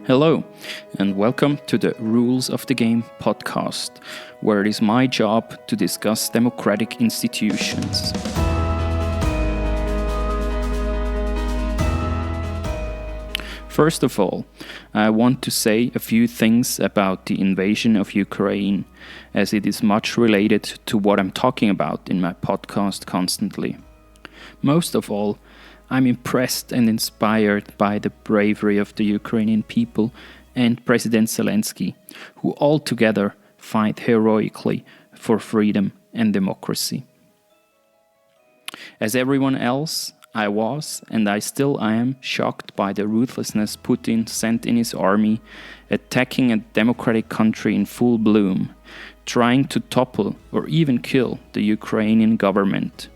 Hello, and welcome to the Rules of the Game podcast, where it is my job to discuss democratic institutions. First of all, I want to say a few things about the invasion of Ukraine, as it is much related to what I'm talking about in my podcast constantly. Most of all, I'm impressed and inspired by the bravery of the Ukrainian people and President Zelensky, who all together fight heroically for freedom and democracy. As everyone else, I was, and I still am, shocked by the ruthlessness Putin sent in his army, attacking a democratic country in full bloom, trying to topple or even kill the Ukrainian government,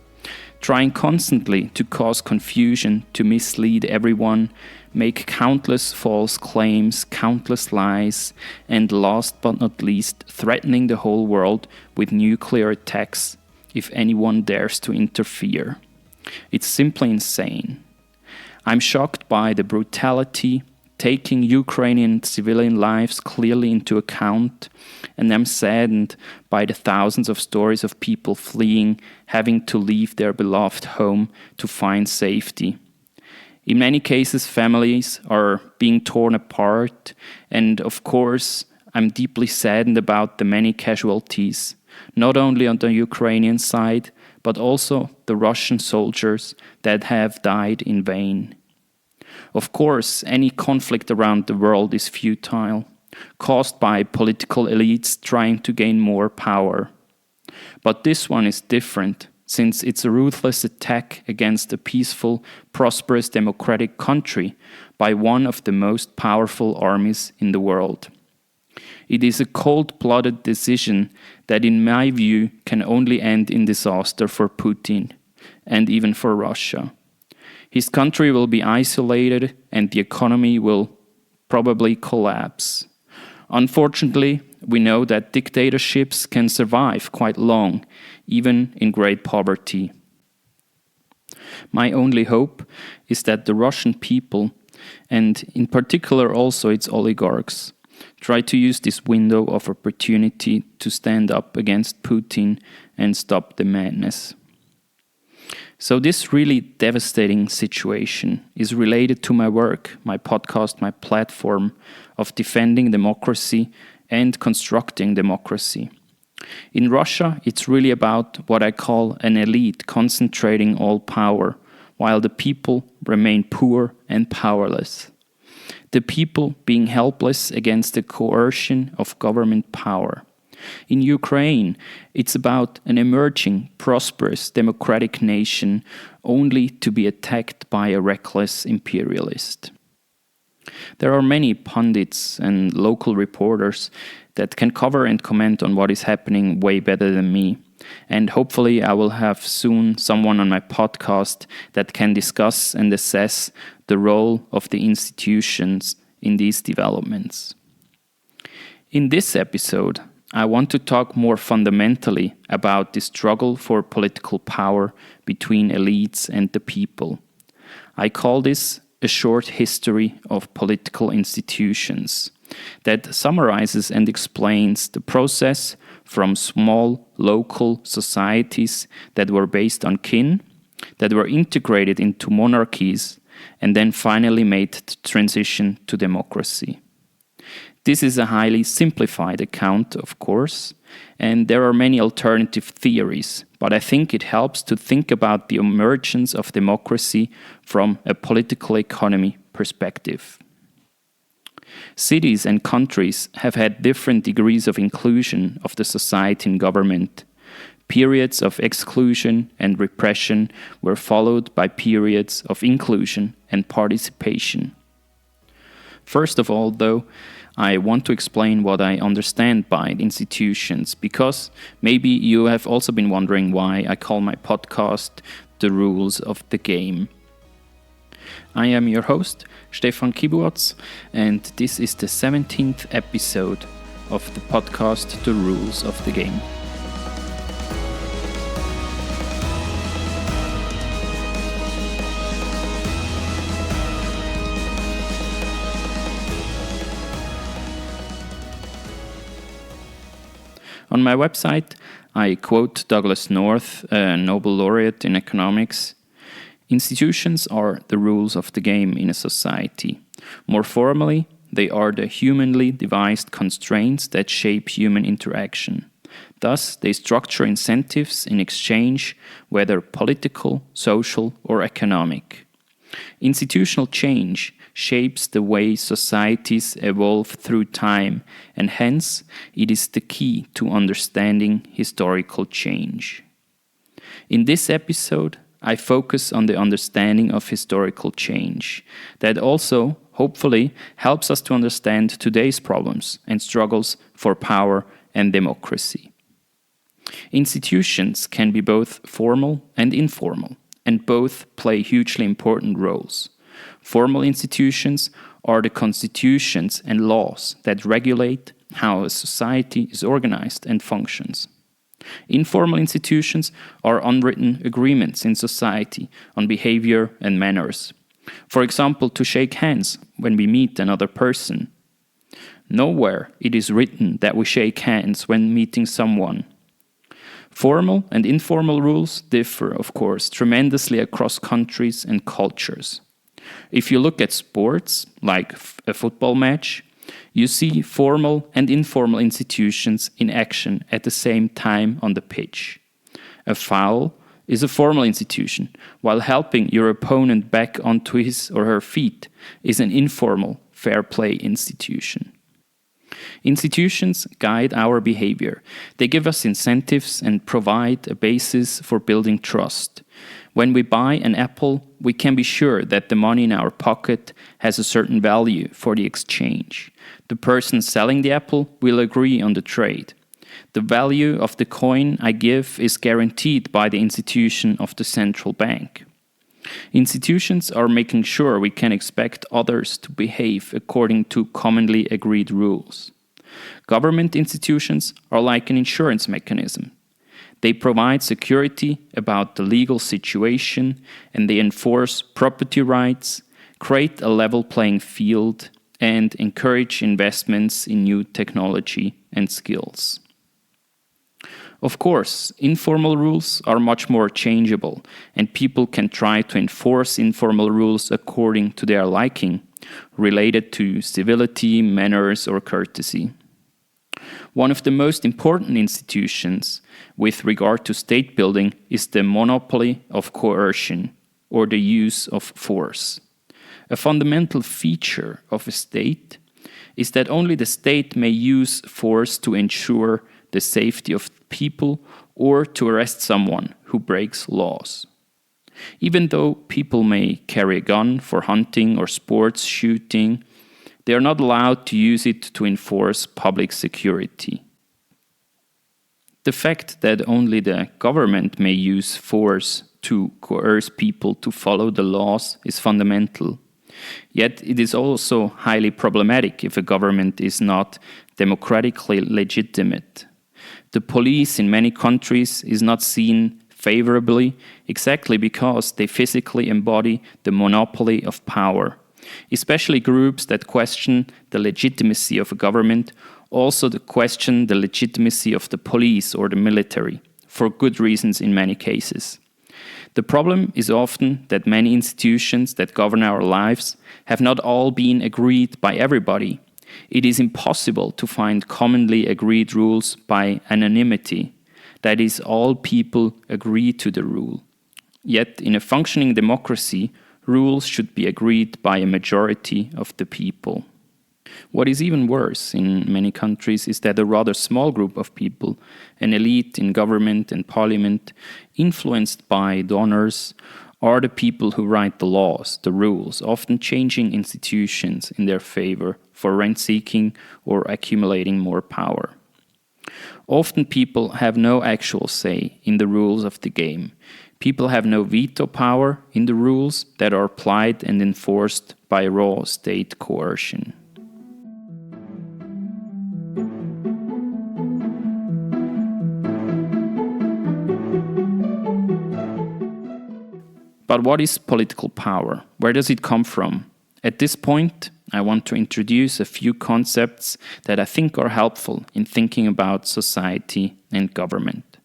trying constantly to cause confusion, to mislead everyone, make countless false claims, countless lies, and last but not least, threatening the whole world with nuclear attacks if anyone dares to interfere. It's simply insane. I'm shocked by the brutality, taking Ukrainian civilian lives clearly into account, and I'm saddened by the thousands of stories of people fleeing, having to leave their beloved home to find safety. In many cases, families are being torn apart, and of course, I'm deeply saddened about the many casualties, not only on the Ukrainian side, but also the Russian soldiers that have died in vain. Of course, any conflict around the world is futile, caused by political elites trying to gain more power. But this one is different, since it's a ruthless attack against a peaceful, prosperous democratic country by one of the most powerful armies in the world. It is a cold-blooded decision that, in my view, can only end in disaster for Putin, and even for Russia. His country will be isolated and the economy will probably collapse. Unfortunately, we know that dictatorships can survive quite long, even in great poverty. My only hope is that the Russian people, and in particular also its oligarchs, try to use this window of opportunity to stand up against Putin and stop the madness. So this really devastating situation is related to my work, my podcast, my platform of defending democracy and constructing democracy. In Russia, it's really about what I call an elite concentrating all power, while the people remain poor and powerless. The people being helpless against the coercion of government power. In Ukraine, it's about an emerging, prosperous, democratic nation only to be attacked by a reckless imperialist. There are many pundits and local reporters that can cover and comment on what is happening way better than me. And hopefully I will have soon someone on my podcast that can discuss and assess the role of the institutions in these developments. In this episode, I want to talk more fundamentally about the struggle for political power between elites and the people. I call this a short history of political institutions that summarizes and explains the process from small local societies that were based on kin, that were integrated into monarchies, and then finally made the transition to democracy. This is a highly simplified account, of course, and there are many alternative theories, but I think it helps to think about the emergence of democracy from a political economy perspective. Cities and countries have had different degrees of inclusion of the society and government. Periods of exclusion and repression were followed by periods of inclusion and participation. First of all, though, I want to explain what I understand by institutions, because maybe you have also been wondering why I call my podcast The Rules of the Game. I am your host, Stephan Kyburz, and this is the 17th episode of the podcast The Rules of the Game. On my website, I quote Douglas North, a Nobel laureate in economics. Institutions are the rules of the game in a society. More formally, they are the humanly devised constraints that shape human interaction. Thus, they structure incentives in exchange, whether political, social, or economic. Institutional change shapes the way societies evolve through time, and hence it is the key to understanding historical change. In this episode, I focus on the understanding of historical change. That also, hopefully, helps us to understand today's problems and struggles for power and democracy. Institutions can be both formal and informal, and both play hugely important roles. Formal institutions are the constitutions and laws that regulate how a society is organized and functions. Informal institutions are unwritten agreements in society on behavior and manners. For example, to shake hands when we meet another person. Nowhere it is written that we shake hands when meeting someone. Formal and informal rules differ, of course, tremendously across countries and cultures. If you look at sports, like a football match, you see formal and informal institutions in action at the same time on the pitch. A foul is a formal institution, while helping your opponent back onto his or her feet is an informal, fair play institution. Institutions guide our behavior. They give us incentives and provide a basis for building trust. When we buy an apple, we can be sure that the money in our pocket has a certain value for the exchange. The person selling the apple will agree on the trade. The value of the coin I give is guaranteed by the institution of the central bank. Institutions are making sure we can expect others to behave according to commonly agreed rules. Government institutions are like an insurance mechanism. They provide security about the legal situation, and they enforce property rights, create a level playing field, and encourage investments in new technology and skills. Of course, informal rules are much more changeable, and people can try to enforce informal rules according to their liking, related to civility, manners, or courtesy. One of the most important institutions with regard to state building is the monopoly of coercion, or the use of force. A fundamental feature of a state is that only the state may use force to ensure the safety of people or to arrest someone who breaks laws. Even though people may carry a gun for hunting or sports shooting, they are not allowed to use it to enforce public security. The fact that only the government may use force to coerce people to follow the laws is fundamental. Yet it is also highly problematic if a government is not democratically legitimate. The police in many countries is not seen favorably exactly because they physically embody the monopoly of power. Especially groups that question the legitimacy of a government also question the legitimacy of the police or the military, for good reasons in many cases. The problem is often that many institutions that govern our lives have not all been agreed by everybody. It is impossible to find commonly agreed rules by anonymity. That is, all people agree to the rule. Yet, in a functioning democracy, rules should be agreed by a majority of the people. What is even worse in many countries is that a rather small group of people, an elite in government and parliament, influenced by donors, are the people who write the laws, the rules, often changing institutions in their favor for rent-seeking or accumulating more power. Often people have no actual say in the rules of the game. People have no veto power in the rules that are applied and enforced by raw state coercion. But what is political power? Where does it come from? At this point, I want to introduce a few concepts that I think are helpful in thinking about society and government.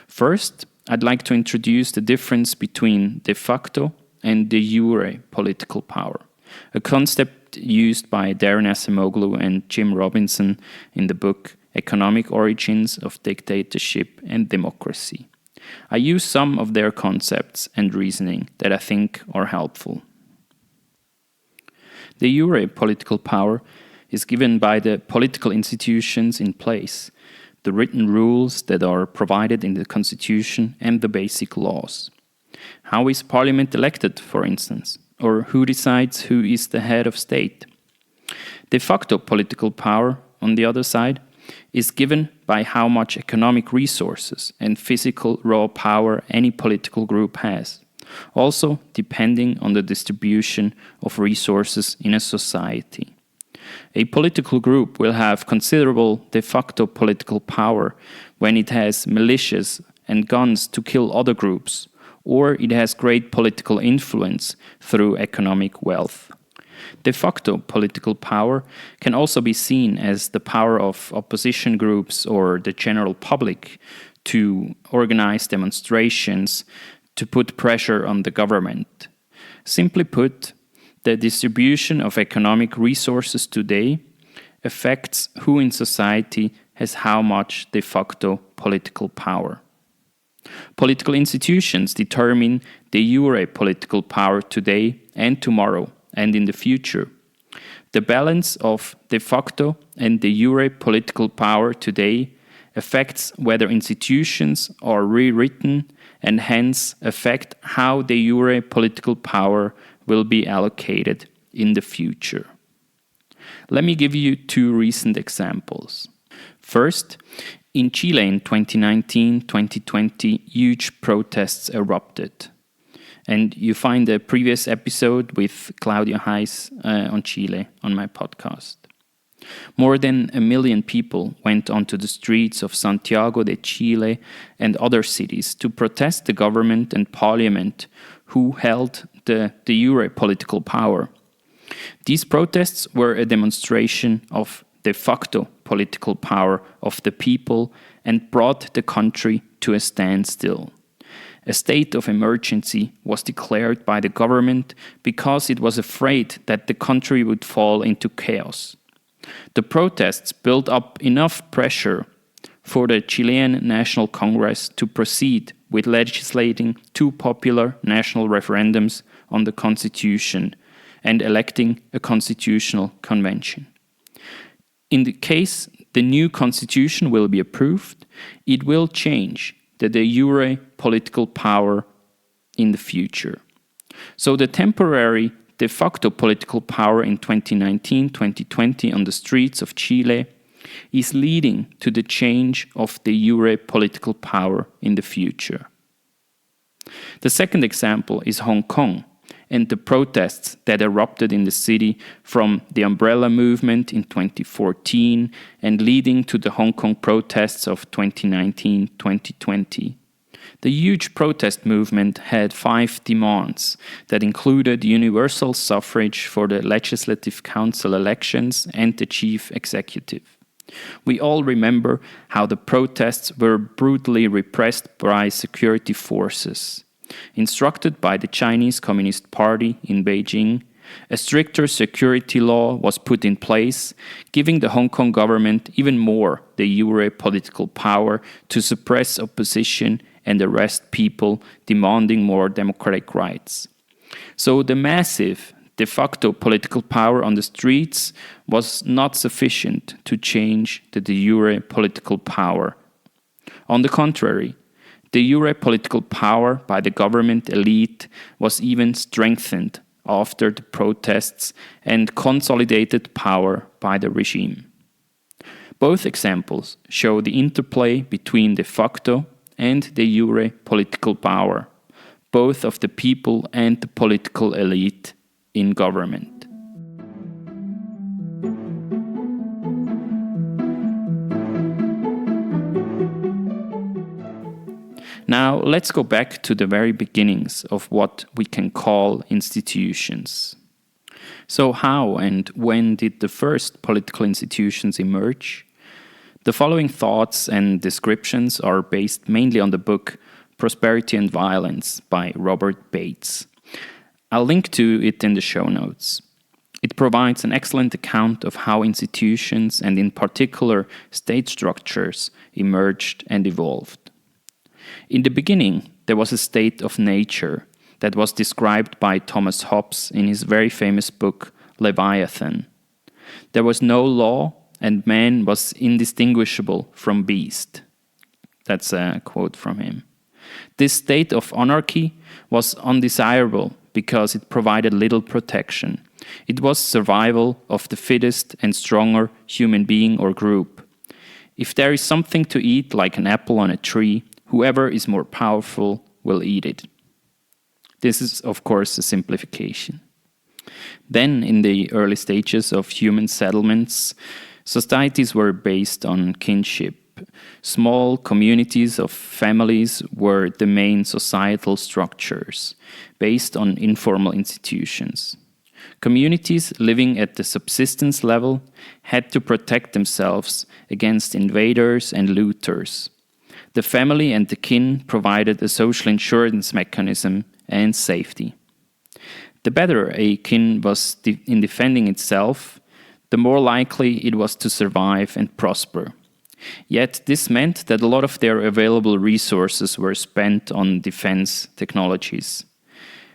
First, I'd like to introduce the difference between de facto and de jure political power, a concept used by Darren Acemoglu and Jim Robinson in the book Economic Origins of Dictatorship and Democracy. I use some of their concepts and reasoning that I think are helpful. De jure political power is given by the political institutions in place, the written rules that are provided in the Constitution and the basic laws. How is Parliament elected, for instance? Or who decides who is the head of state? De facto political power, on the other side, is given by how much economic resources and physical raw power any political group has, also depending on the distribution of resources in a society. A political group will have considerable de facto political power when it has militias and guns to kill other groups, or it has great political influence through economic wealth. De facto political power can also be seen as the power of opposition groups or the general public to organize demonstrations to put pressure on the government. Simply put, the distribution of economic resources today affects who in society has how much de facto political power. Political institutions determine de jure political power today and tomorrow and in the future. The balance of de facto and de jure political power today affects whether institutions are rewritten and hence affect how de jure political power will be allocated in the future. Let me give you two recent examples. First, in Chile in 2019-2020, huge protests erupted. And you find a previous episode with Claudia Heiss on Chile on my podcast. More than 1 million people went onto the streets of Santiago de Chile and other cities to protest the government and parliament who held the de jure political power. These protests were a demonstration of de facto political power of the people and brought the country to a standstill. A state of emergency was declared by the government because it was afraid that the country would fall into chaos. The protests built up enough pressure for the Chilean National Congress to proceed with legislating two popular national referendums on the constitution and electing a constitutional convention. In the case the new constitution will be approved, it will change the de jure political power in the future. So the temporary de facto political power in 2019-2020 on the streets of Chile is leading to the change of de jure political power in the future. The second example is Hong Kong and the protests that erupted in the city from the umbrella movement in 2014 and leading to the Hong Kong protests of 2019-2020. The huge protest movement had 5 demands that included universal suffrage for the Legislative Council elections and the Chief Executive. We all remember how the protests were brutally repressed by security forces. Instructed by the Chinese Communist Party in Beijing, a stricter security law was put in place, giving the Hong Kong government even more de jure political power to suppress opposition and arrest people demanding more democratic rights. So the massive de facto political power on the streets was not sufficient to change the de jure political power. On the contrary, de jure political power by the government elite was even strengthened after the protests and consolidated power by the regime. Both examples show the interplay between de facto and de jure political power, both of the people and the political elite in government. Now, let's go back to the very beginnings of what we can call institutions. So how and when did the first political institutions emerge? The following thoughts and descriptions are based mainly on the book Prosperity and Violence by Robert Bates. I'll link to it in the show notes. It provides an excellent account of how institutions, and in particular state structures, emerged and evolved. In the beginning, there was a state of nature that was described by Thomas Hobbes in his very famous book Leviathan. There was no law, and man was indistinguishable from beast. That's a quote from him. This state of anarchy was undesirable because it provided little protection. It was survival of the fittest and stronger human being or group. If there is something to eat, like an apple on a tree, whoever is more powerful will eat it. This is, of course, a simplification. Then, in the early stages of human settlements, societies were based on kinship. Small communities of families were the main societal structures, based on informal institutions. Communities living at the subsistence level had to protect themselves against invaders and looters. The family and the kin provided a social insurance mechanism and safety. The better a kin was in defending itself, the more likely it was to survive and prosper. Yet this meant that a lot of their available resources were spent on defense technologies.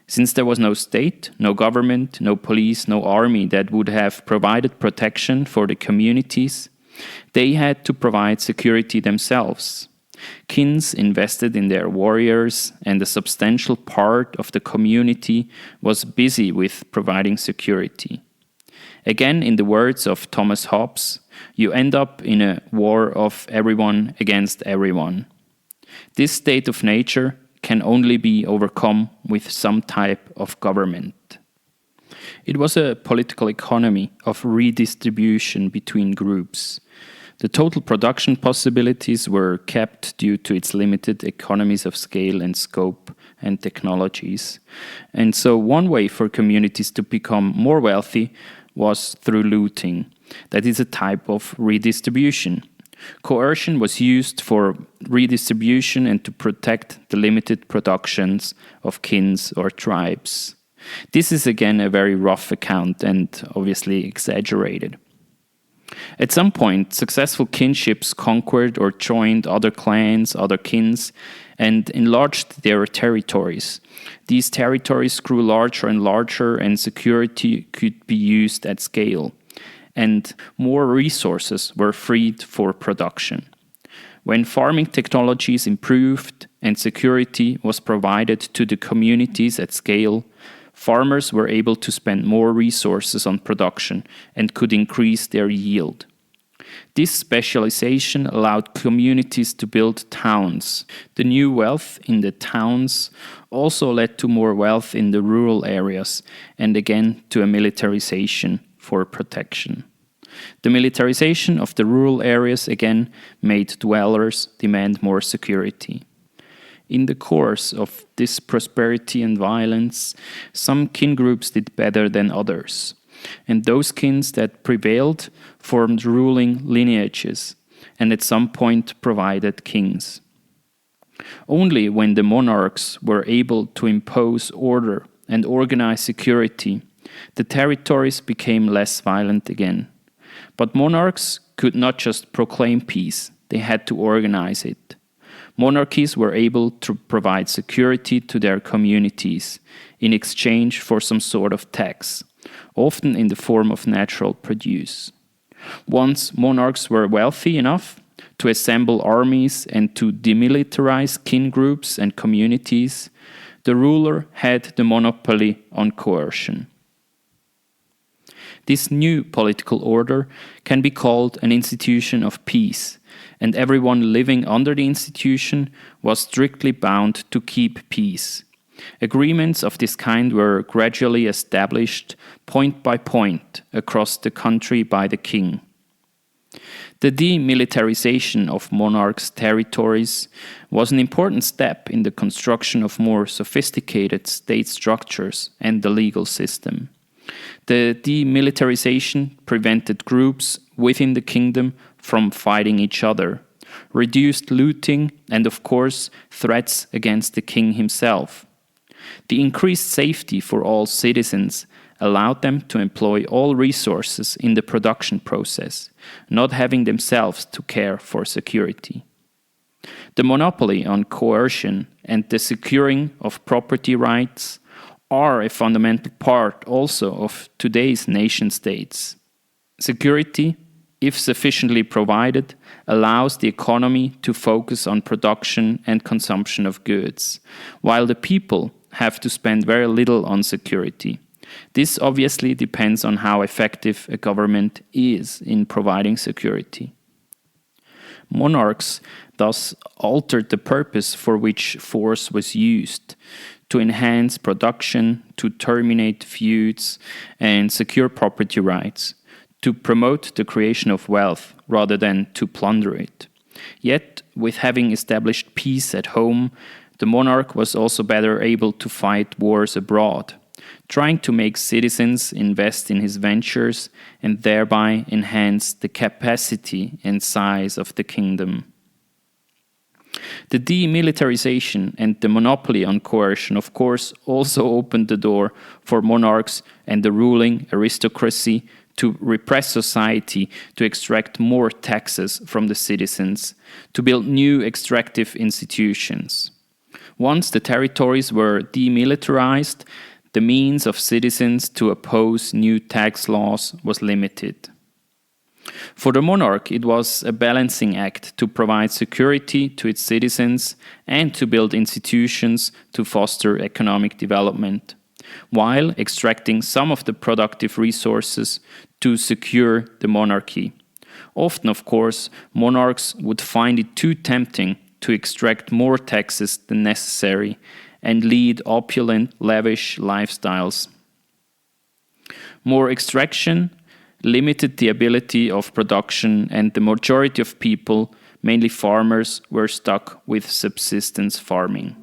Since there was no state, no government, no police, no army that would have provided protection for the communities, they had to provide security themselves. Kins invested in their warriors, and a substantial part of the community was busy with providing security. Again, in the words of Thomas Hobbes, you end up in a war of everyone against everyone. This state of nature can only be overcome with some type of government. It was a political economy of redistribution between groups. The total production possibilities were kept due to its limited economies of scale and scope and technologies. And so one way for communities to become more wealthy was through looting. That is a type of redistribution. Coercion was used for redistribution and to protect the limited productions of kins or tribes. This is again a very rough account and obviously exaggerated. At some point, successful kinships conquered or joined other clans, other kins, and enlarged their territories. These territories grew larger and larger, and security could be used at scale, and more resources were freed for production. When farming technologies improved and security was provided to the communities at scale, farmers were able to spend more resources on production and could increase their yield. This specialization allowed communities to build towns. The new wealth in the towns also led to more wealth in the rural areas and again to a militarization for protection. The militarization of the rural areas again made dwellers demand more security. In the course of this prosperity and violence, some kin groups did better than others, and those kins that prevailed formed ruling lineages, and at some point provided kings. Only when the monarchs were able to impose order and organize security, the territories became less violent again. But monarchs could not just proclaim peace, they had to organize it. Monarchies were able to provide security to their communities in exchange for some sort of tax, often in the form of natural produce. Once monarchs were wealthy enough to assemble armies and to demilitarize kin groups and communities, the ruler had the monopoly on coercion. This new political order can be called an institution of peace, and everyone living under the institution was strictly bound to keep peace. Agreements of this kind were gradually established point by point across the country by the king. The demilitarization of monarchs' territories was an important step in the construction of more sophisticated state structures and the legal system. The demilitarization prevented groups within the kingdom from fighting each other, reduced looting, and of course, threats against the king himself. The increased safety for all citizens allowed them to employ all resources in the production process, not having themselves to care for security. The monopoly on coercion and the securing of property rights are a fundamental part also of today's nation-states. Security, if sufficiently provided, allows the economy to focus on production and consumption of goods, while the people have to spend very little on security. This obviously depends on how effective a government is in providing security. Monarchs thus altered the purpose for which force was used, to enhance production, to terminate feuds, and secure property rights, to promote the creation of wealth rather than to plunder it. Yet, with having established peace at home, the monarch was also better able to fight wars abroad, trying to make citizens invest in his ventures and thereby enhance the capacity and size of the kingdom. The demilitarization and the monopoly on coercion, of course, also opened the door for monarchs and the ruling aristocracy to repress society, to extract more taxes from the citizens, to build new extractive institutions. Once the territories were demilitarized, the means of citizens to oppose new tax laws was limited. For the monarch, it was a balancing act to provide security to its citizens and to build institutions to foster economic development, while extracting some of the productive resources to secure the monarchy. Often, of course, monarchs would find it too tempting to extract more taxes than necessary and lead opulent, lavish lifestyles. More extraction limited the ability of production, and the majority of people, mainly farmers, were stuck with subsistence farming.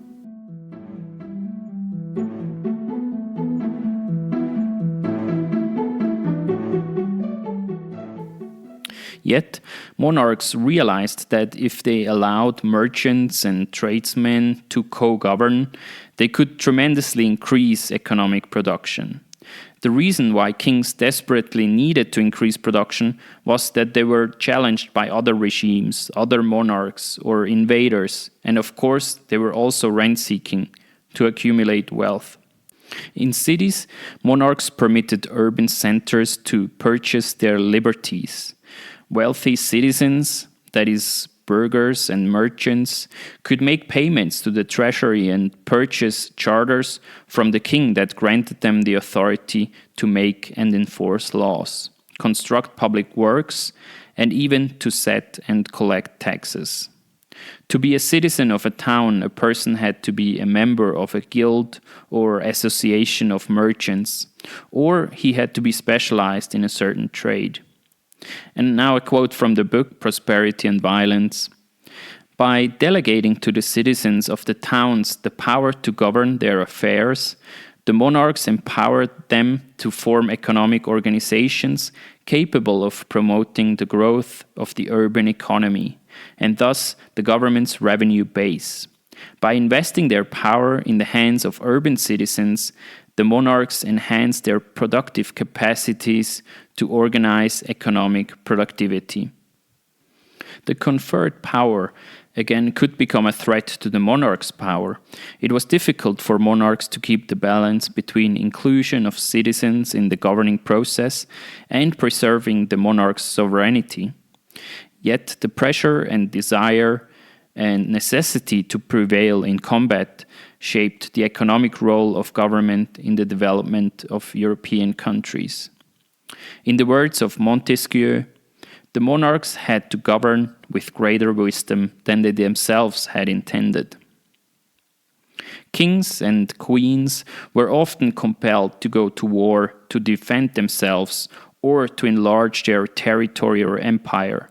Yet, monarchs realized that if they allowed merchants and tradesmen to co-govern, they could tremendously increase economic production. The reason why kings desperately needed to increase production was that they were challenged by other regimes, other monarchs or invaders, and of course they were also rent-seeking to accumulate wealth. In cities, monarchs permitted urban centers to purchase their liberties. Wealthy citizens, that is, burghers and merchants, could make payments to the treasury and purchase charters from the king that granted them the authority to make and enforce laws, construct public works, and even to set and collect taxes. To be a citizen of a town, a person had to be a member of a guild or association of merchants, or he had to be specialized in a certain trade. And now a quote from the book Prosperity and Violence. By delegating to the citizens of the towns the power to govern their affairs, the monarchs empowered them to form economic organizations capable of promoting the growth of the urban economy, and thus the government's revenue base. By investing their power in the hands of urban citizens, the monarchs enhanced their productive capacities to organize economic productivity. The conferred power, again, could become a threat to the monarch's power. It was difficult for monarchs to keep the balance between inclusion of citizens in the governing process and preserving the monarch's sovereignty. Yet the pressure and desire and necessity to prevail in combat shaped the economic role of government in the development of European countries. In the words of Montesquieu, the monarchs had to govern with greater wisdom than they themselves had intended. Kings and queens were often compelled to go to war to defend themselves or to enlarge their territory or empire.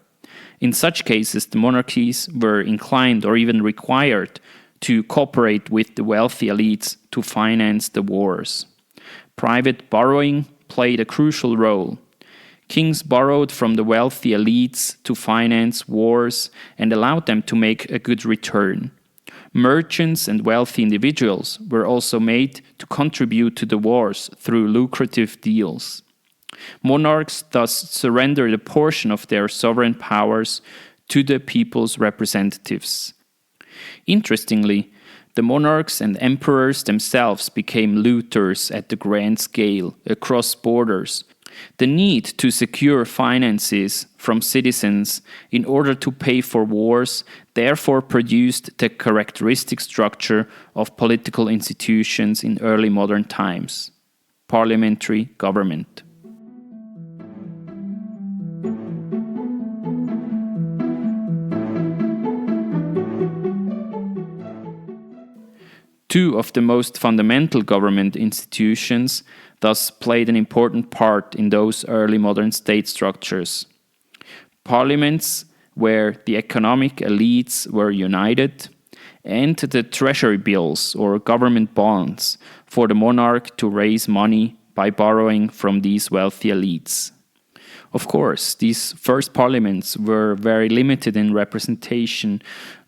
In such cases, the monarchies were inclined or even required to cooperate with the wealthy elites to finance the wars. Private borrowing played a crucial role. Kings borrowed from the wealthy elites to finance wars and allowed them to make a good return. Merchants and wealthy individuals were also made to contribute to the wars through lucrative deals. Monarchs thus surrendered a portion of their sovereign powers to the people's representatives. Interestingly, the monarchs and emperors themselves became looters at the grand scale, across borders. The need to secure finances from citizens in order to pay for wars therefore produced the characteristic structure of political institutions in early modern times: parliamentary government. Two of the most fundamental government institutions thus played an important part in those early modern state structures. Parliaments, where the economic elites were united, and the treasury bills or government bonds for the monarch to raise money by borrowing from these wealthy elites. Of course, these first parliaments were very limited in representation,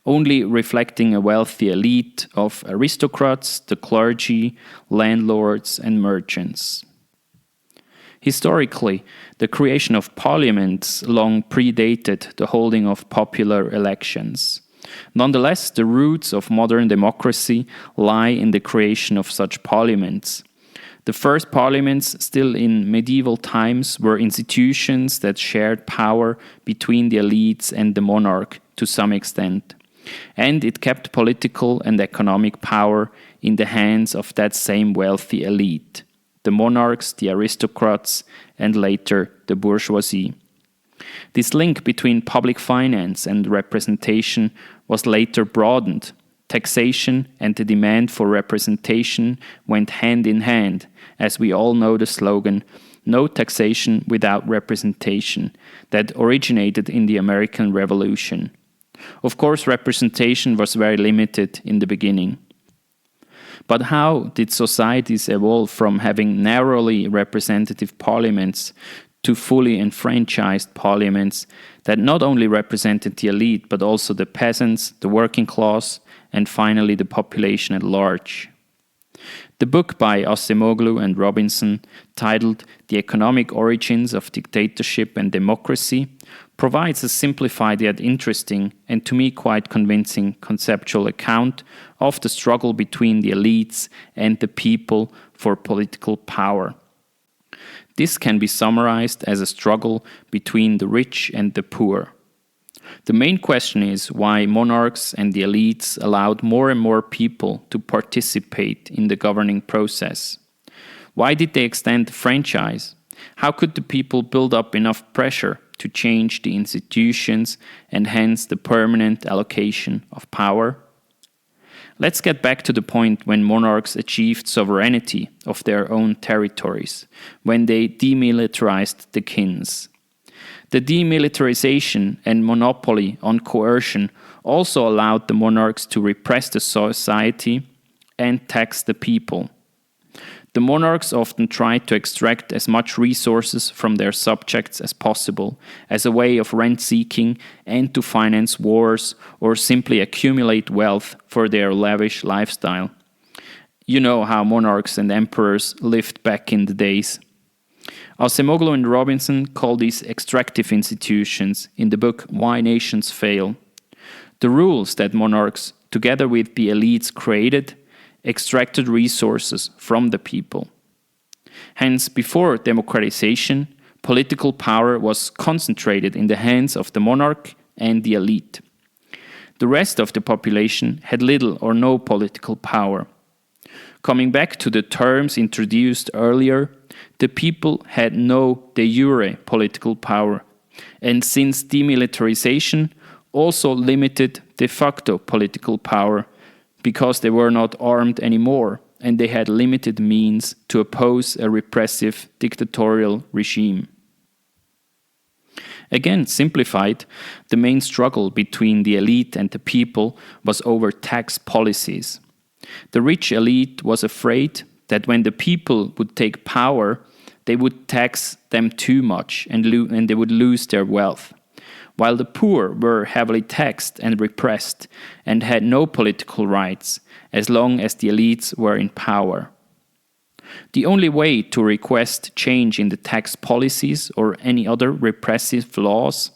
only reflecting a wealthy elite of aristocrats, the clergy, landlords, and merchants. Historically, the creation of parliaments long predated the holding of popular elections. Nonetheless, the roots of modern democracy lie in the creation of such parliaments. The first parliaments, still in medieval times, were institutions that shared power between the elites and the monarch to some extent. And it kept political and economic power in the hands of that same wealthy elite, the monarchs, the aristocrats, and later the bourgeoisie. This link between public finance and representation was later broadened. Taxation and the demand for representation went hand in hand, as we all know the slogan, "No taxation without representation," that originated in the American Revolution. Of course, representation was very limited in the beginning. But how did societies evolve from having narrowly representative parliaments to fully enfranchised parliaments that not only represented the elite, but also the peasants, the working class, and finally the population at large? The book by Acemoglu and Robinson, titled The Economic Origins of Dictatorship and Democracy, provides a simplified yet interesting and to me quite convincing conceptual account of the struggle between the elites and the people for political power. This can be summarized as a struggle between the rich and the poor. The main question is why monarchs and the elites allowed more and more people to participate in the governing process. Why did they extend the franchise? How could the people build up enough pressure to change the institutions and hence the permanent allocation of power? Let's get back to the point when monarchs achieved sovereignty of their own territories, when they demilitarized the kings. The demilitarization and monopoly on coercion also allowed the monarchs to repress the society and tax the people. The monarchs often tried to extract as much resources from their subjects as possible, as a way of rent-seeking and to finance wars or simply accumulate wealth for their lavish lifestyle. You know how monarchs and emperors lived back in the days. Acemoglu and Robinson call these extractive institutions in the book Why Nations Fail. The rules that monarchs, together with the elites, created extracted resources from the people. Hence, before democratization, political power was concentrated in the hands of the monarch and the elite. The rest of the population had little or no political power. Coming back to the terms introduced earlier, the people had no de jure political power, and since demilitarization, also limited de facto political power, because they were not armed anymore and they had limited means to oppose a repressive dictatorial regime. Again, simplified, the main struggle between the elite and the people was over tax policies. The rich elite was afraid that when the people would take power, they would tax them too much and they would lose their wealth, while the poor were heavily taxed and repressed and had no political rights as long as the elites were in power. The only way to request change in the tax policies or any other repressive laws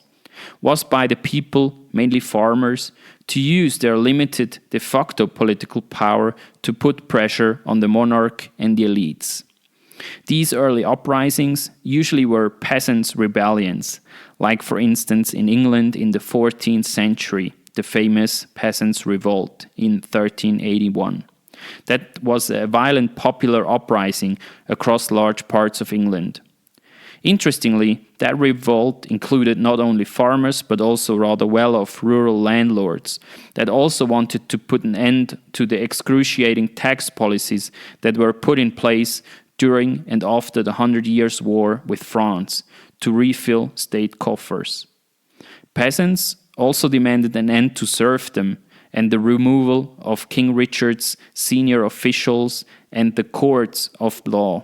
was by the people, mainly farmers, to use their limited de facto political power to put pressure on the monarch and the elites. These early uprisings usually were peasants' rebellions, like for instance in England in the 14th century, the famous Peasants' Revolt in 1381. That was a violent popular uprising across large parts of England. Interestingly, that revolt included not only farmers but also rather well-off rural landlords that also wanted to put an end to the excruciating tax policies that were put in place during and after the 100 Years' War with France to refill state coffers. Peasants also demanded an end to serfdom and the removal of King Richard's senior officials and the courts of law.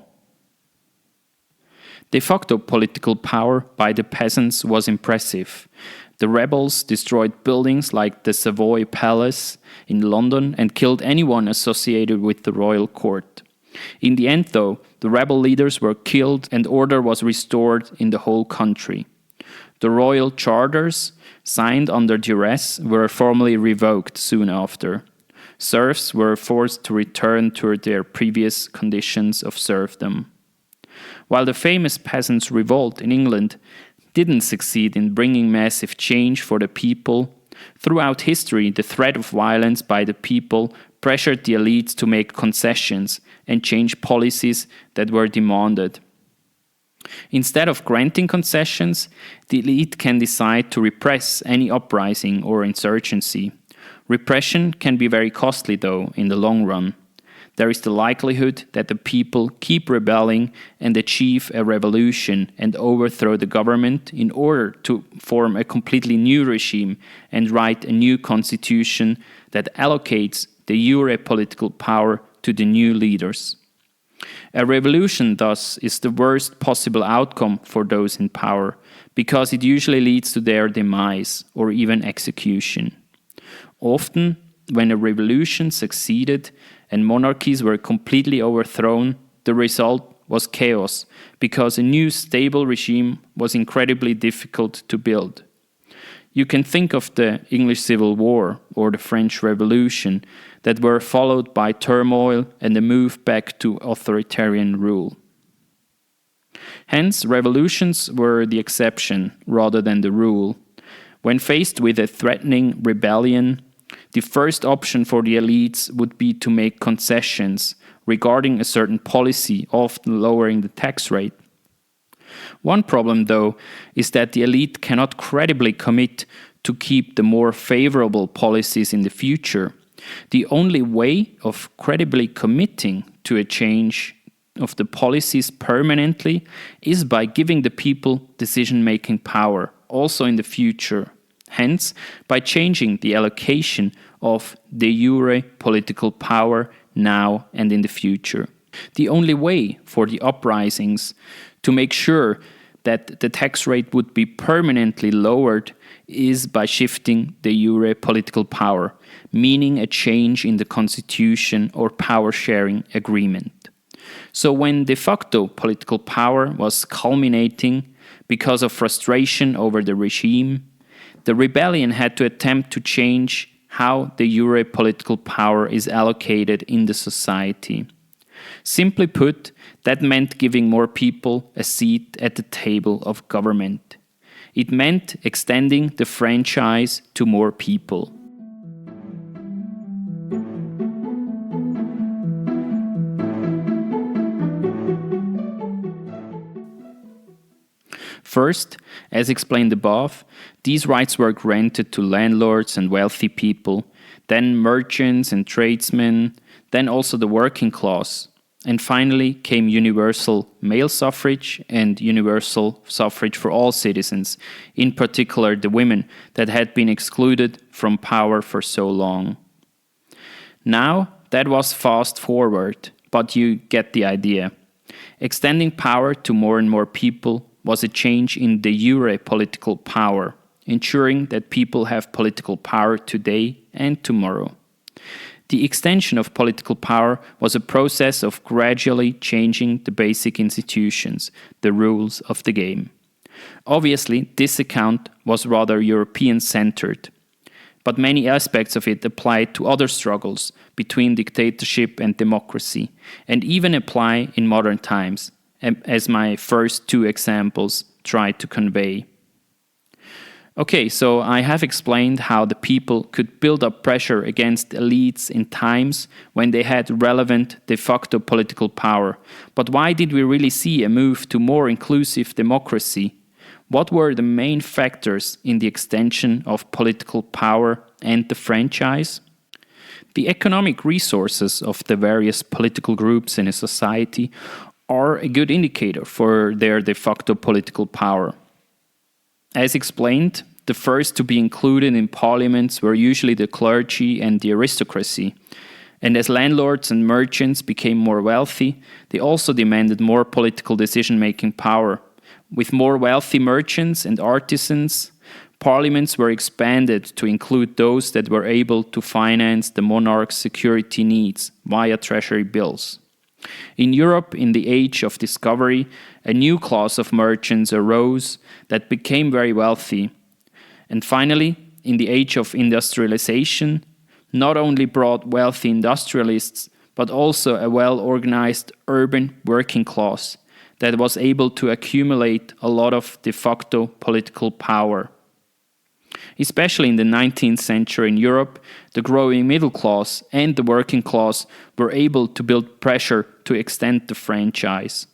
De facto political power by the peasants was impressive. The rebels destroyed buildings like the Savoy Palace in London and killed anyone associated with the royal court. In the end, though, the rebel leaders were killed and order was restored in the whole country. The royal charters, signed under duress, were formally revoked soon after. Serfs were forced to return to their previous conditions of serfdom. While the famous Peasants' Revolt in England didn't succeed in bringing massive change for the people, throughout history the threat of violence by the people pressured the elites to make concessions and change policies that were demanded. Instead of granting concessions, the elite can decide to repress any uprising or insurgency. Repression can be very costly, though, in the long run. There is the likelihood that the people keep rebelling and achieve a revolution and overthrow the government in order to form a completely new regime and write a new constitution that allocates de jure political power to the new leaders. A revolution, thus, is the worst possible outcome for those in power, because it usually leads to their demise or even execution. Often, when a revolution succeeded and monarchies were completely overthrown, the result was chaos, because a new stable regime was incredibly difficult to build. You can think of the English Civil War or the French Revolution that were followed by turmoil and a move back to authoritarian rule. Hence, revolutions were the exception rather than the rule. When faced with a threatening rebellion, the first option for the elites would be to make concessions regarding a certain policy, often lowering the tax rate. One problem, though, is that the elite cannot credibly commit to keep the more favorable policies in the future. The only way of credibly committing to a change of the policies permanently is by giving the people decision-making power, also in the future. Hence, by changing the allocation of de jure political power now and in the future. The only way for the uprisings to make sure that the tax rate would be permanently lowered is by shifting de jure political power, meaning a change in the constitution or power-sharing agreement. So when de facto political power was culminating because of frustration over the regime, the rebellion had to attempt to change how de jure political power is allocated in the society. Simply put, that meant giving more people a seat at the table of government. It meant extending the franchise to more people. First, as explained above, these rights were granted to landlords and wealthy people, then merchants and tradesmen, then also the working class. And finally came universal male suffrage and universal suffrage for all citizens, in particular the women that had been excluded from power for so long. Now, that was fast forward, but you get the idea. Extending power to more and more people was a change in de jure political power, ensuring that people have political power today and tomorrow. The extension of political power was a process of gradually changing the basic institutions, the rules of the game. Obviously, this account was rather European-centered, but many aspects of it apply to other struggles between dictatorship and democracy, and even apply in modern times, as my first two examples try to convey. Okay, so I have explained how the people could build up pressure against elites in times when they had relevant de facto political power. But why did we really see a move to more inclusive democracy? What were the main factors in the extension of political power and the franchise? The economic resources of the various political groups in a society are a good indicator for their de facto political power. As explained, the first to be included in parliaments were usually the clergy and the aristocracy. And as landlords and merchants became more wealthy, they also demanded more political decision-making power. With more wealthy merchants and artisans, parliaments were expanded to include those that were able to finance the monarch's security needs via treasury bills. In Europe, in the age of discovery, a new class of merchants arose that became very wealthy. And finally, in the age of industrialization, not only brought wealthy industrialists, but also a well-organized urban working class that was able to accumulate a lot of de facto political power. Especially in the 19th century in Europe, the growing middle class and the working class were able to build pressure to extend the franchise.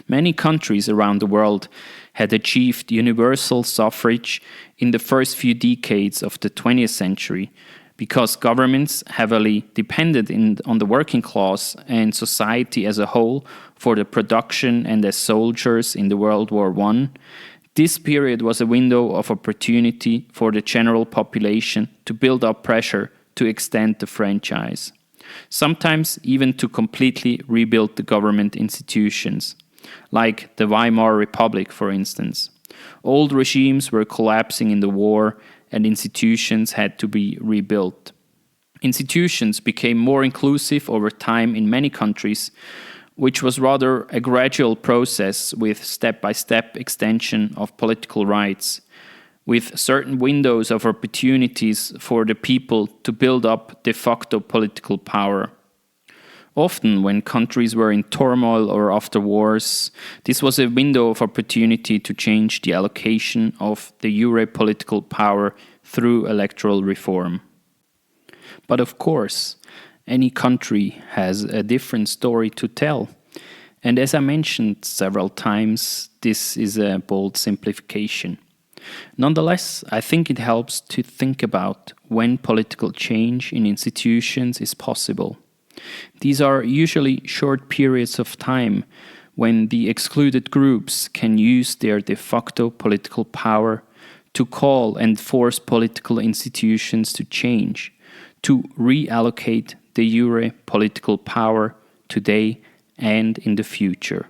Many countries around the world had achieved universal suffrage in the first few decades of the 20th century because governments heavily depended on the working class and society as a whole for the production and as soldiers in the World War I. This period was a window of opportunity for the general population to build up pressure to extend the franchise, sometimes even to completely rebuild the government institutions, like the Weimar Republic, for instance. Old regimes were collapsing in the war, and institutions had to be rebuilt. Institutions became more inclusive over time in many countries, which was rather a gradual process with step-by-step extension of political rights, with certain windows of opportunities for the people to build up de facto political power. Often, when countries were in turmoil or after wars, this was a window of opportunity to change the allocation of de jure political power through electoral reform. But of course, any country has a different story to tell. And as I mentioned several times, this is a bold simplification. Nonetheless, I think it helps to think about when political change in institutions is possible. These are usually short periods of time when the excluded groups can use their de facto political power to call and force political institutions to change, to reallocate de jure political power today and in the future.